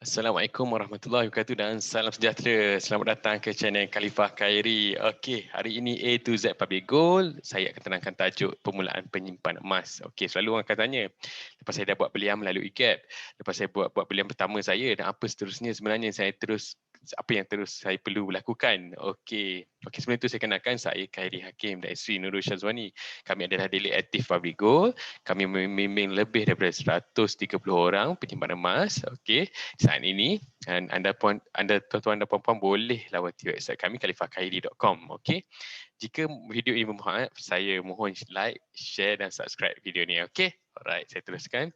Assalamualaikum warahmatullahi wabarakatuh dan salam sejahtera. Selamat datang ke channel Khalifah Khairi. Okey, hari ini A to Z Public Gold. Saya akan terangkan tajuk permulaan penyimpan emas. Okey, selalu orang akan tanya, lepas saya dah buat belian melalui gap, lepas saya buat belian pertama saya dan apa seterusnya sebenarnya apa yang terus saya perlu lakukan. Okey, sebelum itu saya kenalkan saya Khairi Hakim dan Sri Nurul Syazwani. Kami adalah Daily Active Public Gold. Kami membimbing lebih daripada 130 orang penyimpan emas. Okey, saat ini dan anda tuan-tuan dan puan-puan boleh lawati website kami khalifahkhairi.com. Okey, jika video ini bermanfaat, saya mohon like, share dan subscribe video ni. Okey, alright, saya teruskan.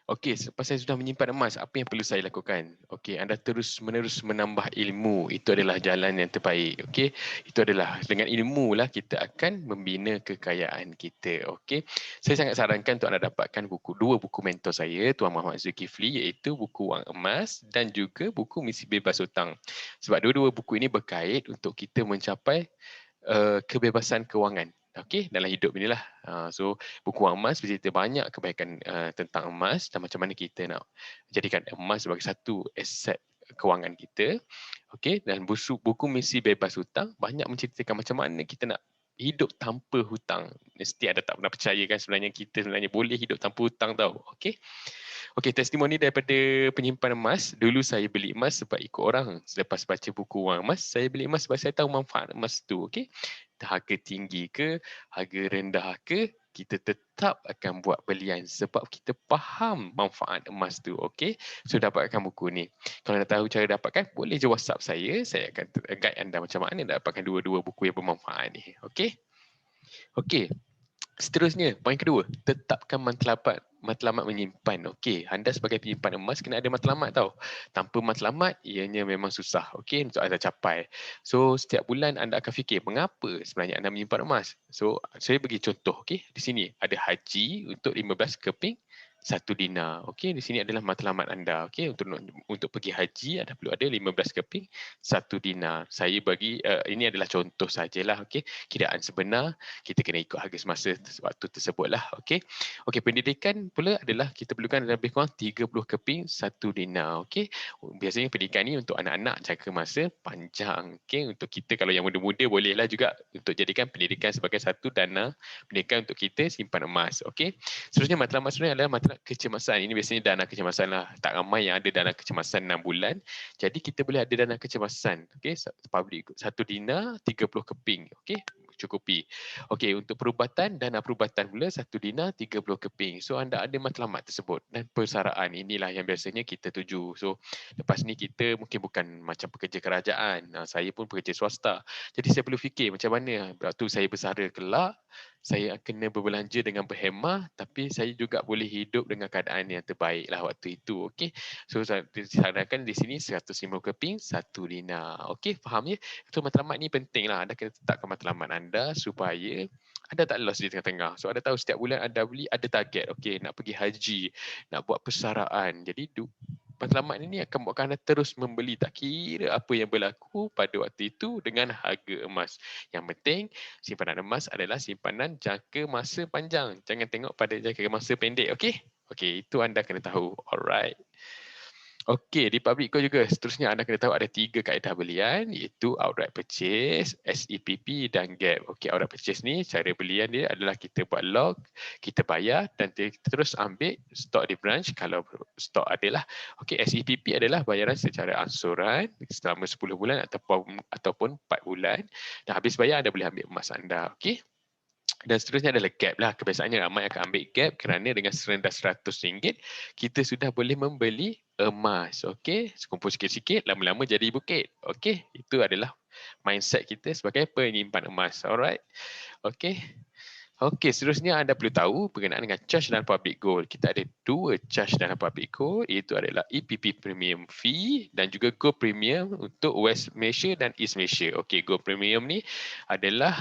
Okey, selepas saya sudah menyimpan emas, apa yang perlu saya lakukan? Okey, anda terus-menerus menambah ilmu. Itu adalah jalan yang terbaik. Okey, itu adalah dengan ilmu lah kita akan membina kekayaan kita. Okey, saya sangat sarankan untuk anda dapatkan dua buku mentor saya, Tuan Muhammad Zulkifli, iaitu buku Wang Emas dan juga buku Misi Bebas Hutang. Sebab dua-dua buku ini berkait untuk kita mencapai kebebasan kewangan. Okey, dalam hidup inilah. So, buku Wang Emas bercerita banyak kebaikan tentang emas dan macam mana kita nak jadikan emas sebagai satu aset kewangan kita. Okey, dan buku Misi Bebas Hutang banyak menceritakan macam mana kita nak hidup tanpa hutang. Mesti ada tak pernah percaya kan sebenarnya kita boleh hidup tanpa hutang tau. Okey. Okey, testimoni daripada penyimpan emas. Dulu saya beli emas sebab ikut orang. Selepas baca buku Wang Emas, saya beli emas sebab saya tahu manfaat emas tu. Okey. Harga tinggi ke, harga rendah ke, kita tetap akan buat belian sebab kita faham manfaat emas tu. Okey. So dapatkan buku ni. Kalau nak tahu cara dapatkan, boleh je WhatsApp saya. Saya akan guide anda macam mana nak dapatkan dua-dua buku yang bermanfaat ni. Okey. Okey. Seterusnya, poin kedua, tetapkan matlamat menyimpan. Okey, anda sebagai penyimpan emas kena ada matlamat tau. Tanpa matlamat, ianya memang susah. Okey, untuk anda capai. So, setiap bulan anda akan fikir, mengapa sebenarnya anda menyimpan emas? So, saya bagi contoh. Okey, di sini ada haji untuk 15 keping 1 dinar. Okey, di sini adalah matlamat anda. Okey, untuk pergi haji anda perlu ada 15 keping 1 dinar. Saya bagi ini adalah contoh sajalah. Okey, kiraan sebenar kita kena ikut harga semasa waktu tersebut lah. Okey. Okey, pendidikan pula adalah kita perlukan lebih kurang 30 keping 1 dinar. Okey. Biasanya pendidikan ni untuk anak-anak jangka masa panjang. Okey, untuk kita kalau yang muda-muda bolehlah juga untuk jadikan pendidikan sebagai satu dana pendidikan untuk kita simpan emas. Okey. Seterusnya matlamat seterusnya adalah matlamat kecemasan. Ini biasanya dana kecemasan lah. Tak ramai yang ada dana kecemasan 6 bulan. Jadi kita boleh ada dana kecemasan. Okey, public 1 dinar 30 keping. Okey, cukupi. Okey, untuk perubatan, dana perubatan pula 1 dinar 30 keping. So anda ada matlamat tersebut dan persaraan inilah yang biasanya kita tuju. So lepas ni kita mungkin bukan macam pekerja kerajaan. Saya pun pekerja swasta. Jadi saya perlu fikir macam mana waktu saya bersara kelak, saya kena berbelanja dengan berhemah tapi saya juga boleh hidup dengan keadaan yang terbaik lah waktu itu. Okey. So disarankan di sini 150 keping 1 dinar. Okey, faham ya? So matlamat ni penting lah. Anda kena tetapkan matlamat anda supaya anda tak lost di tengah-tengah. So anda tahu setiap bulan anda beli ada target. Okey, nak pergi haji, nak buat persaraan. Jadi matlamat ini akan buatkan anda terus membeli tak kira apa yang berlaku pada waktu itu dengan harga emas. Yang penting simpanan emas adalah simpanan jangka masa panjang. Jangan tengok pada jangka masa pendek. Okey? Okey, itu anda kena tahu. Alright. Okey, di public call juga seterusnya anda kena tahu ada 3 kaedah belian iaitu outright purchase, SEPP dan gap. Okey, outright purchase ni cara belian dia adalah kita buat log, kita bayar dan kita terus ambil stok di branch kalau stok adalah. Okey, SEPP adalah bayaran secara angsuran selama 10 bulan ataupun 4 bulan dan habis bayar anda boleh ambil emas anda. Okey? Dan seterusnya adalah gap lah. Kebiasaannya ramai akan ambil gap kerana dengan serendah RM100 kita sudah boleh membeli emas. Okey, sekumpul sikit-sikit lama-lama jadi bukit. Okey, itu adalah mindset kita sebagai penyimpan emas. Alright. Okey. Okey, seterusnya anda perlu tahu berkenaan dengan charge dan public gold. Kita ada 2 charge dalam public gold, iaitu adalah EPP Premium Fee dan juga Gold Premium untuk West Malaysia dan East Malaysia. Okey, Gold Premium ni adalah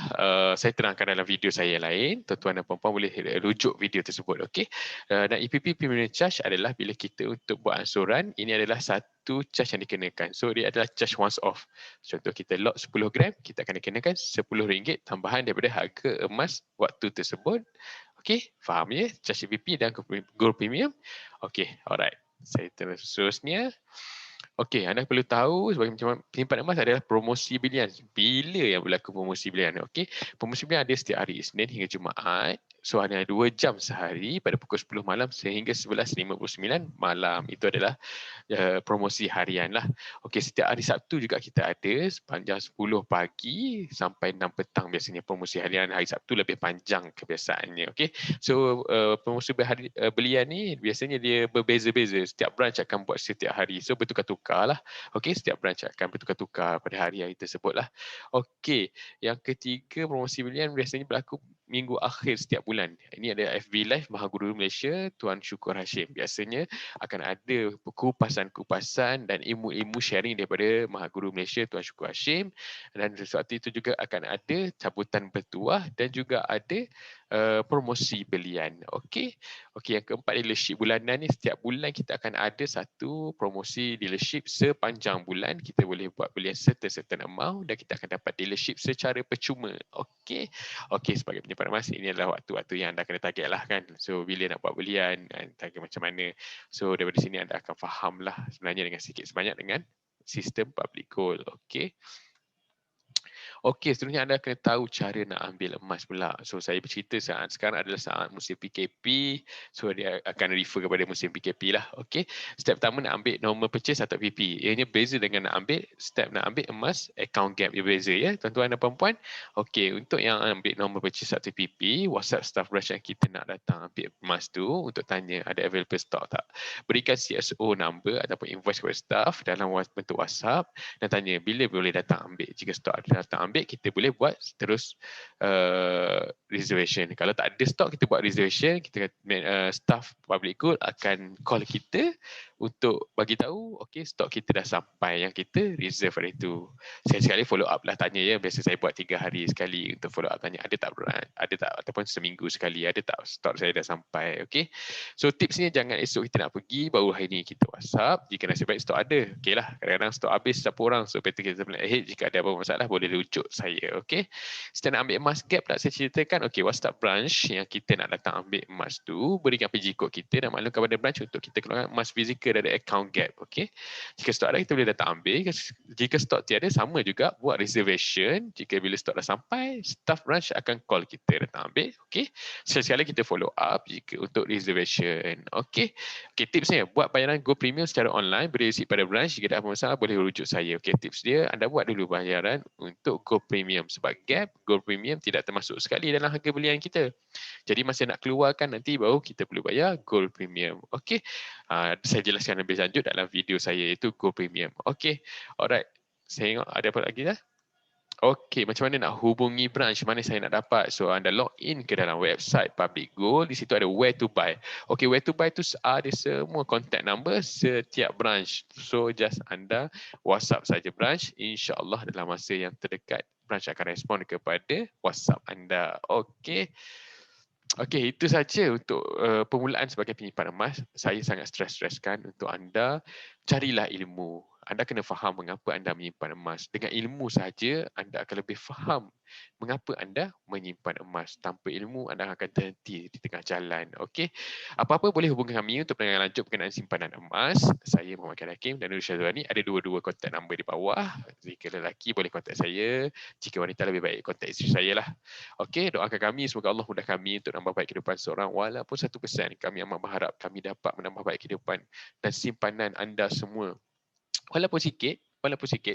saya terangkan dalam video saya lain. Tuan-tuan dan puan-puan boleh rujuk video tersebut. Okey. Dan EPP Premium Charge adalah bila kita untuk buat ansuran, ini adalah satu charge yang dikenakan. So dia adalah charge once off. Contoh kita lot 10 gram, kita akan dikenakan RM10 tambahan daripada harga emas waktu tersebut. Okey, faham ya? Charge VP dan Gold Premium. Okey, alright. Saya terusnya. Okey, anda perlu tahu sebagai penyimpanan emas adalah promosi bilion. Bila yang berlaku promosi bilion? Okey, promosi bilion ada setiap hari Isnin hingga Jumaat. So hanya 2 jam sehari pada pukul 10 malam sehingga 11.59 malam. Itu adalah promosi harian lah. Okey, setiap hari Sabtu juga kita ada sepanjang 10 pagi sampai 6 petang biasanya promosi harian. Hari Sabtu lebih panjang kebiasaannya. Okey, so promosi belian ni biasanya dia berbeza-beza. Setiap branch akan buat setiap hari. So bertukar-tukar lah. Okey, setiap branch akan bertukar-tukar pada hari-hari tersebut lah. Okey, yang ketiga promosi belian biasanya berlaku minggu akhir setiap bulan. Ini ada FB Live Maha Guru Malaysia Tuan Syukur Hashim. Biasanya akan ada kupasan-kupasan dan ilmu-ilmu sharing daripada Maha Guru Malaysia Tuan Syukur Hashim, dan sesuatu itu juga akan ada cabutan bertuah dan juga ada promosi belian. Okey. Okey, yang keempat dealership bulanan ni, setiap bulan kita akan ada satu promosi dealership sepanjang bulan. Kita boleh buat belian certain amount dan kita akan dapat dealership secara percuma. Okey. Okey, sebagai penyimpan emas ini adalah waktu-waktu yang anda kena target lah kan. So bila nak buat belian, target macam mana. So daripada sini anda akan faham lah sebenarnya dengan sikit sebanyak dengan sistem public gold. Okey. Okey, seterusnya anda kena tahu cara nak ambil emas pula. So saya bercerita saat sekarang adalah saat musim PKP. So dia akan refer kepada musim PKP lah. Okey. Step pertama nak ambil normal purchase atau PP. Ianya beza dengan nak ambil emas account gap, dia beza ya tuan-tuan dan puan-puan. Okey, untuk yang ambil normal purchase atau PP, WhatsApp staff branch yang kita nak datang ambil emas tu untuk tanya ada available stock tak. Berikan CSO number ataupun invoice kepada staff dalam bentuk WhatsApp dan tanya bila boleh datang ambil. Jika stok ada datang ambil, kita boleh buat terus reservation. Kalau tak ada stok, kita buat reservation, kita staff public good akan call kita untuk bagi tahu okey stok kita dah sampai yang kita reserve hari itu. Sekali-sekali follow up lah tanya ya. Biasa saya buat 3 hari sekali untuk follow up tanya ada tak ataupun seminggu sekali ada tak stok saya dah sampai. Okey. So tipsnya jangan esok kita nak pergi baru hari ni kita WhatsApp. Jika nasib baik stok ada. Okeylah. Kadang-kadang stok habis siapa orang. So better kita plan ahead. Jika ada apa masalah boleh rujuk saya. Okey. Setelah nak ambil emas gap tak saya ceritakan. Okey, WhatsApp branch yang kita nak datang ambil emas tu berikan PG code kita dan maklumkan kepada branch untuk kita keluarkan emas fizikal dari account gap. Okey. Jika stok ada kita boleh datang ambil. Jika stok tiada sama juga buat reservation. Jika bila stok dah sampai staff branch akan call kita datang ambil. Okey. Sekali-sekala kita follow up jika untuk reservation. Okey. Okey, tipsnya buat bayaran Go Premium secara online, beri resit pada branch. Jika ada apa masalah boleh rujuk saya. Okey, tips dia anda buat dulu bayaran untuk Go Premium sebab gap Go Premium tidak termasuk sekali dalam harga belian kita. Jadi masa nak keluarkan nanti baru kita perlu bayar Gold Premium. Okey. Saya jelaskan lebih lanjut dalam video saya iaitu Gold Premium. Okey. Alright. Saya tengok ada apa lagi dah? Okey, macam mana nak hubungi branch? Mana saya nak dapat? So anda log in ke dalam website Public Gold. Di situ ada where to buy. Okey, where to buy tu ada semua contact number setiap branch. So just anda WhatsApp saja branch. InsyaAllah dalam masa yang terdekat branch akan respon kepada WhatsApp anda. Okey. Okey, itu saja untuk permulaan sebagai penyimpan emas. Saya sangat streskan untuk anda carilah ilmu. Anda kena faham mengapa anda menyimpan emas. Dengan ilmu sahaja anda akan lebih faham mengapa anda menyimpan emas. Tanpa ilmu anda akan terhenti di tengah jalan. Okey. Apa-apa boleh hubungi kami untuk penerangan lanjut berkenaan simpanan emas. Saya Muhammad Khairul Hakim dan Nurul Syazwani. Ada dua-dua kontak nombor di bawah. Jika lelaki boleh kontak saya. Jika wanita lebih baik kontak isteri saya lah. Okey, doakan kami semoga Allah mudah kami untuk menambah baik kehidupan seorang walaupun 1%. Kami amat berharap kami dapat menambah baik kehidupan dan simpanan anda semua. Walaupun sikit,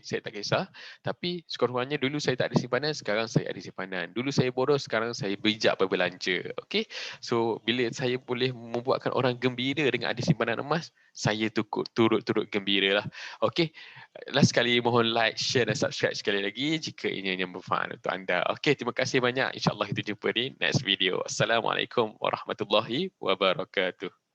saya tak kisah. Tapi sekurang-kurangnya dulu saya tak ada simpanan, sekarang saya ada simpanan. Dulu saya boros, sekarang saya bijak berbelanja. Okey. So bila saya boleh membuatkan orang gembira dengan ada simpanan emas, saya turut-turut gembira lah. Okey. Last sekali mohon like, share dan subscribe sekali lagi jika ini yang bermanfaat untuk anda. Okey, terima kasih banyak. InsyaAllah kita jumpa di next video. Assalamualaikum warahmatullahi wabarakatuh.